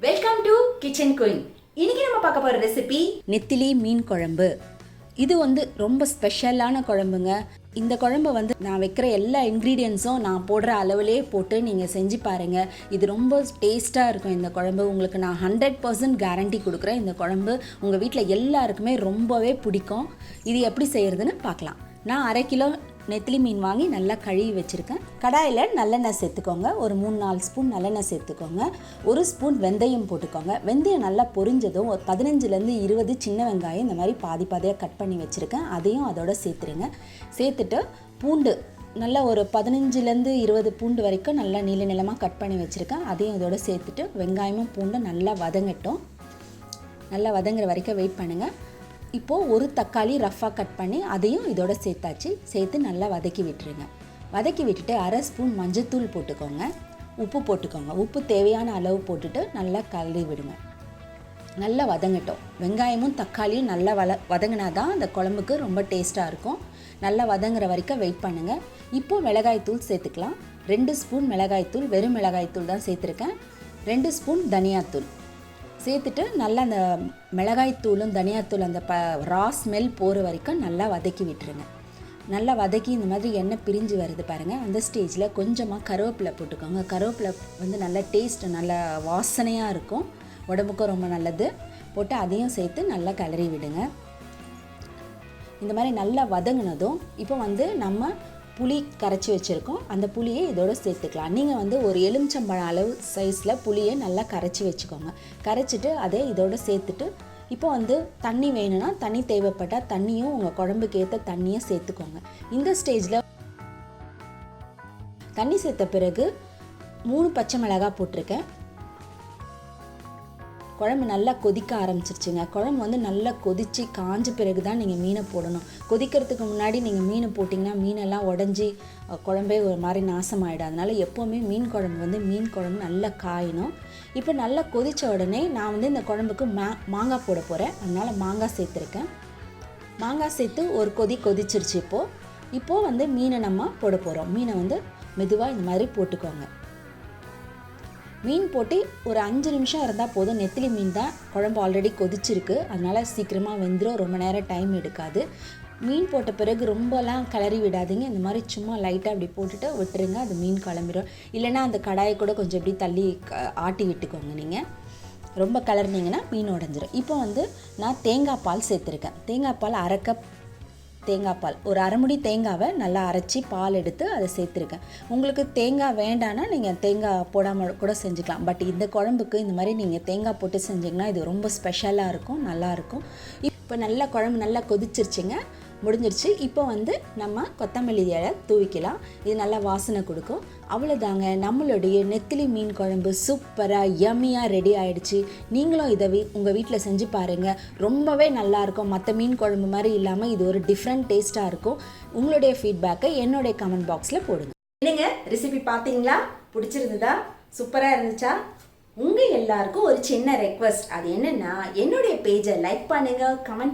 Welcome to kitchen queen. இன்னைக்கு நம்ம பார்க்க போற ரெசிபி நெத்திலி மீன் குழம்பு. இது ரொம்ப ஸ்பெஷலான குழம்புங்க. இந்த குழம்பு நான் வைக்கிற எல்லா இன்க்ரீடியன்ஸும் நான் போடுற அளவுலேயே போட்டு நீங்கள் செஞ்சு பாருங்கள். இது ரொம்ப டேஸ்ட்டாக இருக்கும். இந்த குழம்பு உங்களுக்கு நான் 100% கேரண்டி கொடுக்குறேன். இந்த குழம்பு உங்கள் வீட்டில் எல்லாருக்குமே ரொம்பவே பிடிக்கும். இது எப்படி செய்கிறதுன்னு பார்க்கலாம். நான் 1/2 கிலோ நெத்திலி மீன் வாங்கி நல்லா கழுவி வச்சுருக்கேன். கடாயில் நல்லெண்ணெய் சேர்த்துக்கோங்க. ஒரு 3-4 ஸ்பூன் நல்லெண்ணெய் சேர்த்துக்கோங்க. 1 ஸ்பூன் வெந்தயம் போட்டுக்கோங்க. வெந்தயம் நல்லா பொரிஞ்சதும் ஒரு 15-20 சின்ன வெங்காயம் இந்த மாதிரி பாதி பாதியாக கட் பண்ணி வச்சுருக்கேன். அதையும் அதோட சேர்த்துருங்க. சேர்த்துட்டு பூண்டு நல்லா ஒரு 15-20 பூண்டு வரைக்கும் நல்லா நீளமாக கட் பண்ணி வச்சுருக்கேன். அதையும் அதோட சேர்த்துட்டு வெங்காயமும் பூண்டும் நல்லா வதங்கட்டும். நல்லா வதங்குற வரைக்கும் வெயிட் பண்ணுங்கள். இப்போது ஒரு தக்காளி ரஃப்பாக கட் பண்ணி அதையும் இதோட சேர்த்தாச்சு. சேர்த்து நல்லா வதக்கி விட்டுருங்க. வதக்கி விட்டுட்டு 1/2 ஸ்பூன் மஞ்சத்தூள் போட்டுக்கோங்க. உப்பு போட்டுக்கோங்க. உப்பு தேவையான அளவு போட்டுட்டு நல்லா கலரி விடுங்க. நல்லா வதங்கட்டும். வெங்காயமும் தக்காளியும் நல்லா வதங்கினா தான் அந்த குழம்புக்கு ரொம்ப டேஸ்ட்டாக இருக்கும். நல்லா வதங்குற வரைக்கும் வெயிட் பண்ணுங்கள். இப்போது மிளகாய்த்தூள் சேர்த்துக்கலாம். 2 ஸ்பூன் மிளகாய்த்தூள், வெறும் மிளகாய்த்தூள் தான் சேர்த்துருக்கேன். 2 ஸ்பூன் தனியாத்தூள் சேர்த்துட்டு நல்லா அந்த மிளகாய்த்தூளும் தனியாத்தூள் அந்த ரா ஸ்மெல் போகிற வரைக்கும் நல்லா வதக்கி விட்டுருங்க. நல்லா வதக்கி இந்த மாதிரி எண்ணெய் பிரிஞ்சு வருது பாருங்கள். அந்த ஸ்டேஜில் கொஞ்சமாக கருவேப்பிலை போட்டுக்கோங்க. கருவேப்பிலை நல்ல டேஸ்ட், நல்ல வாசனையாக இருக்கும், உடம்புக்கும் ரொம்ப நல்லது. போட்டு அதையும் சேர்த்து நல்லா கிளறி விடுங்க. இந்த மாதிரி நல்லா வதங்கினதும் இப்போ நம்ம புளி கரைச்சி வச்சுருக்கோம். அந்த புளியை இதோட சேர்த்துக்கலாம். நீங்கள் ஒரு எலுமிச்சம்பழம் அளவு சைஸில் புளியை நல்லா கரைச்சி வச்சுக்கோங்க. கரைச்சிட்டு அதை இதோட சேர்த்துட்டு இப்போ தண்ணி வேணும்னா தண்ணி தேவைப்பட்டால் தண்ணியும் உங்கள் குழம்புக்கு ஏற்ற தண்ணியை சேர்த்துக்கோங்க. இந்த ஸ்டேஜில் தண்ணி சேர்த்த பிறகு 3 பச்சை மிளகாய் போட்டிருக்கேன். குழம்பு நல்லா கொதிக்க ஆரம்பிச்சிருச்சுங்க. குழம்பு நல்லா கொதித்து காஞ்ச பிறகு தான் நீங்கள் மீனை போடணும். கொதிக்கிறதுக்கு முன்னாடி நீங்கள் மீனை போட்டிங்கன்னா மீனெல்லாம் உடஞ்சி குழம்பே ஒரு மாதிரி நாசமாகிடும். அதனால் எப்போவுமே மீன் குழம்பு நல்லா காயணும். இப்போ நல்லா கொதித்த உடனே நான் இந்த குழம்புக்கு மாங்காய் போட போகிறேன். அதனால் மாங்காய் சேர்த்துருக்கேன். மாங்காய் சேர்த்து ஒரு கொதிச்சிருச்சு. இப்போது மீனை நம்ம போட போகிறோம். மீனை மெதுவாக இந்த மாதிரி போட்டுக்கோங்க. மீன் போட்டு ஒரு 5 நிமிஷம் இருந்தால் போதும். நெத்திலி மீன் தான், குழம்பு ஆல்ரெடி கொதிச்சிருக்கு, அதனால் சீக்கிரமாக வெந்துடும். ரொம்ப நேரம் டைம் எடுக்காது. மீன் போட்ட பிறகு ரொம்பலாம் கிளறி விடாதீங்க. இந்த மாதிரி சும்மா லைட்டாக அப்படி போட்டுட்டு விட்டுருங்க. அது மீன் கிளம்பிடும். இல்லைன்னா அந்த கடாயை கூட கொஞ்சம் இப்படி தள்ளி ஆட்டி விட்டுக்கோங்க. நீங்கள் ரொம்ப கிளறினீங்கன்னா மீன் உடஞ்சிரும். இப்போ நான் தேங்காய் பால் சேர்த்துருக்கேன். தேங்காய் பால் 1/2 கப் தேங்காய் பால், ஒரு 1/2 முடி தேங்காவை நல்லா அரைச்சி பால் எடுத்து அதை சேர்த்துருக்கேன். உங்களுக்கு தேங்காய் வேண்டான்னா நீங்கள் தேங்காய் போடாமல் கூட செஞ்சுக்கலாம். பட் இந்த குழம்புக்கு இந்த மாதிரி நீங்கள் தேங்காய் போட்டு செஞ்சிங்கன்னா இது ரொம்ப ஸ்பெஷலாக இருக்கும், நல்லாயிருக்கும். இப்போ நல்லா குழம்பு நல்லா கொதிச்சிருச்சுங்க, முடிஞ்சிருச்சு. இப்போ நம்ம கொத்தமல்லி இலை தூவிக்கலாம். இது நல்லா வாசனை கொடுக்கும். அவ்வளோதாங்க, நம்மளுடைய நெத்திலி மீன் குழம்பு சூப்பராக யம்மியாக ரெடி ஆகிடுச்சு. நீங்களும் இதை உங்கள் வீட்டில் செஞ்சு பாருங்கள். ரொம்பவே நல்லாயிருக்கும். மற்ற மீன் குழம்பு மாதிரி இல்லாமல் இது ஒரு டிஃப்ரெண்ட் டேஸ்ட்டாக இருக்கும். உங்களுடைய ஃபீட்பேக்கை என்னுடைய கமெண்ட் பாக்ஸில் போடுங்க. என்னங்க ரெசிபி பார்த்தீங்களா? பிடிச்சிருந்ததா? சூப்பராக இருந்துச்சா? உங்கள் எல்லாருக்கும் ஒரு சின்ன ரெக்வஸ்ட். அது என்னென்னா, என்னுடைய பேஜை லைக் பண்ணுங்கள், கமெண்ட்